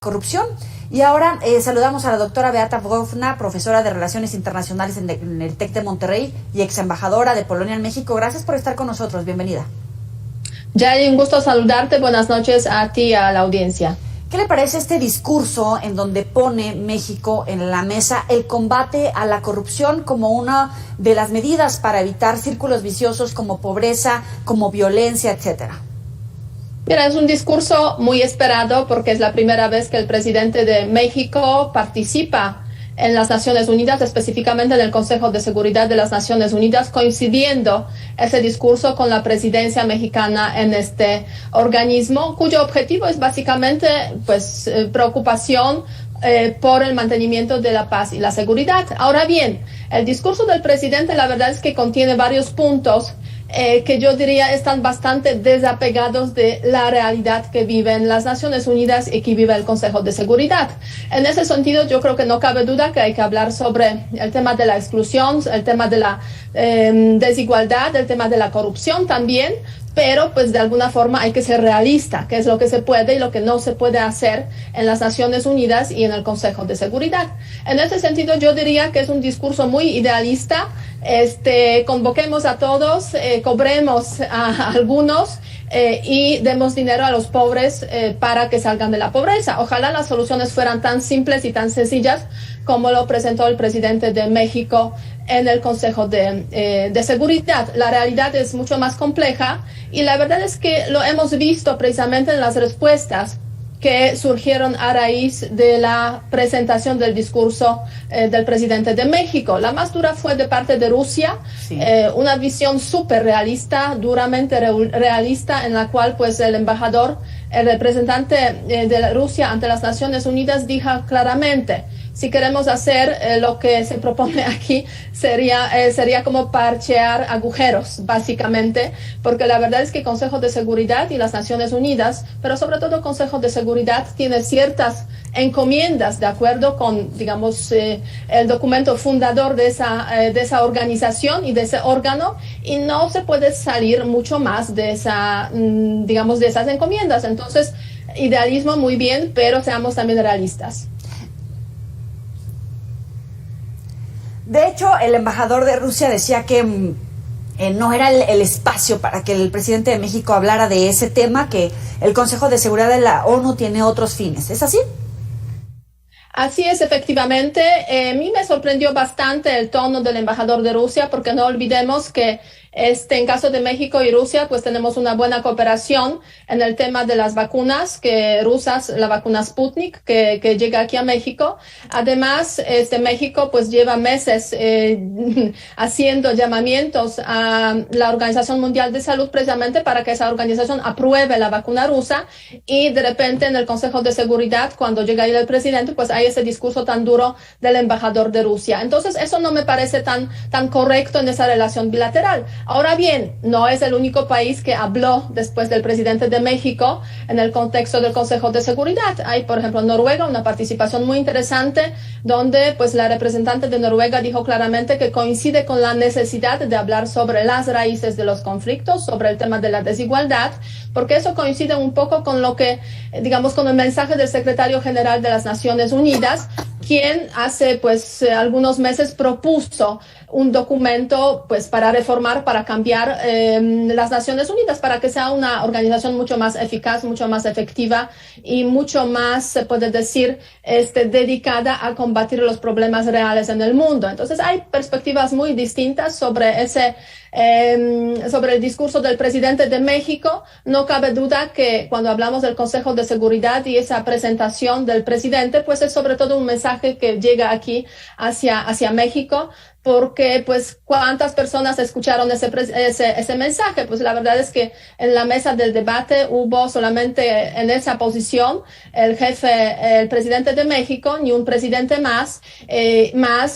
corrupción. Y ahora saludamos a la doctora Beata Bogofna, profesora de Relaciones Internacionales en el TEC de Monterrey y ex embajadora de Polonia en México. Gracias por estar con nosotros. Bienvenida. Yari, un gusto saludarte. Buenas noches a ti y a la audiencia. ¿Qué le parece este discurso en donde pone México en la mesa el combate a la corrupción como una de las medidas para evitar círculos viciosos como pobreza, como violencia, etcétera? Mira, es un discurso muy esperado porque es la primera vez que el presidente de México participa en las Naciones Unidas, específicamente en el Consejo de Seguridad de las Naciones Unidas, coincidiendo ese discurso con la presidencia mexicana en este organismo, cuyo objetivo es básicamente preocupación por el mantenimiento de la paz y la seguridad. Ahora bien, el discurso del presidente, la verdad es que contiene varios puntos que yo diría están bastante desapegados de la realidad que viven las Naciones Unidas y que vive el Consejo de Seguridad. En ese sentido, yo creo que no cabe duda que hay que hablar sobre el tema de la exclusión, el tema de la desigualdad, el tema de la corrupción también, pero pues de alguna forma hay que ser realista, qué es lo que se puede y lo que no se puede hacer en las Naciones Unidas y en el Consejo de Seguridad. En ese sentido, yo diría que es un discurso muy idealista. Convoquemos a todos, cobremos a algunos y demos dinero a los pobres para que salgan de la pobreza. Ojalá las soluciones fueran tan simples y tan sencillas como lo presentó el presidente de México en el Consejo de Seguridad. La realidad es mucho más compleja y la verdad es que lo hemos visto precisamente en las respuestas que surgieron a raíz de la presentación del discurso del presidente de México. La más dura fue de parte de Rusia, sí. Una visión súper realista, duramente realista, en la cual pues el embajador, el representante de Rusia ante las Naciones Unidas dijo claramente: si queremos hacer lo que se propone aquí, sería como parchear agujeros, básicamente, porque la verdad es que el Consejo de Seguridad y las Naciones Unidas, pero sobre todo el Consejo de Seguridad, tiene ciertas encomiendas de acuerdo con, digamos, el documento fundador de esa organización y de ese órgano, y no se puede salir mucho más de de esas encomiendas. Entonces, idealismo muy bien, pero seamos también realistas. De hecho, el embajador de Rusia decía que no era el espacio para que el presidente de México hablara de ese tema, que el Consejo de Seguridad de la ONU tiene otros fines. ¿Es así? Así es, efectivamente. A mí me sorprendió bastante el tono del embajador de Rusia, porque no olvidemos que en caso de México y Rusia, pues tenemos una buena cooperación en el tema de las vacunas rusas, la vacuna Sputnik, que llega aquí a México. Además, México pues lleva meses haciendo llamamientos a la Organización Mundial de Salud precisamente para que esa organización apruebe la vacuna rusa, y de repente en el Consejo de Seguridad, cuando llega ahí el presidente, pues hay ese discurso tan duro del embajador de Rusia. Entonces, eso no me parece tan correcto en esa relación bilateral. Ahora bien, no es el único país que habló después del presidente de México en el contexto del Consejo de Seguridad. Hay, por ejemplo, Noruega, una participación muy interesante, donde pues la representante de Noruega dijo claramente que coincide con la necesidad de hablar sobre las raíces de los conflictos, sobre el tema de la desigualdad, porque eso coincide un poco con lo que, digamos, con el mensaje del secretario general de las Naciones Unidas, quien hace algunos meses propuso un documento para reformar, para cambiar las Naciones Unidas, para que sea una organización mucho más eficaz, mucho más efectiva y mucho más, se puede decir, dedicada a combatir los problemas reales en el mundo. Entonces hay perspectivas muy distintas sobre el discurso del presidente de México. No cabe duda que cuando hablamos del Consejo de Seguridad y esa presentación del presidente, pues es sobre todo un mensaje que llega aquí hacia México, porque pues cuántas personas escucharon ese mensaje. Pues la verdad es que en la mesa del debate hubo solamente en esa posición el presidente de México, ni un presidente más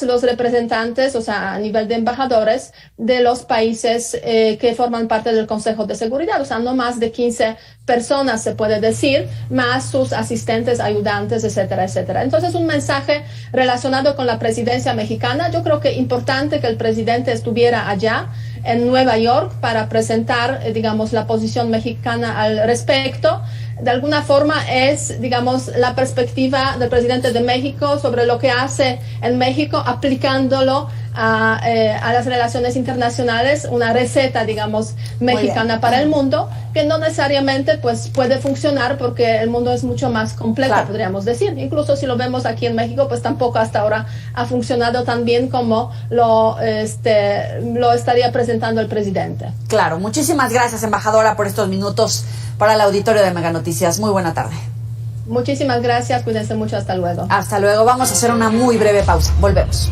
los representantes, o sea, a nivel de embajadores de los países que forman parte del Consejo de Seguridad, o sea, no más de 15 personas, se puede decir, más sus asistentes, ayudantes, etcétera, etcétera. Entonces, un mensaje relacionado con la presidencia mexicana. Yo creo que importante que el presidente estuviera allá en Nueva York para presentar, digamos, la posición mexicana al respecto. de alguna forma es, digamos, la perspectiva del presidente de México sobre lo que hace en México, aplicándolo a las relaciones internacionales, una receta, digamos, mexicana para el mundo, que no necesariamente pues puede funcionar porque el mundo es mucho más complejo, claro, podríamos decir. Incluso si lo vemos aquí en México, pues tampoco hasta ahora ha funcionado tan bien como lo estaría presentando el presidente. Claro, muchísimas gracias, embajadora, por estos minutos para el auditorio de Mega Noticias. Muy buena tarde. Muchísimas gracias, cuídense mucho, hasta luego. Hasta luego, vamos a hacer una muy breve pausa, volvemos.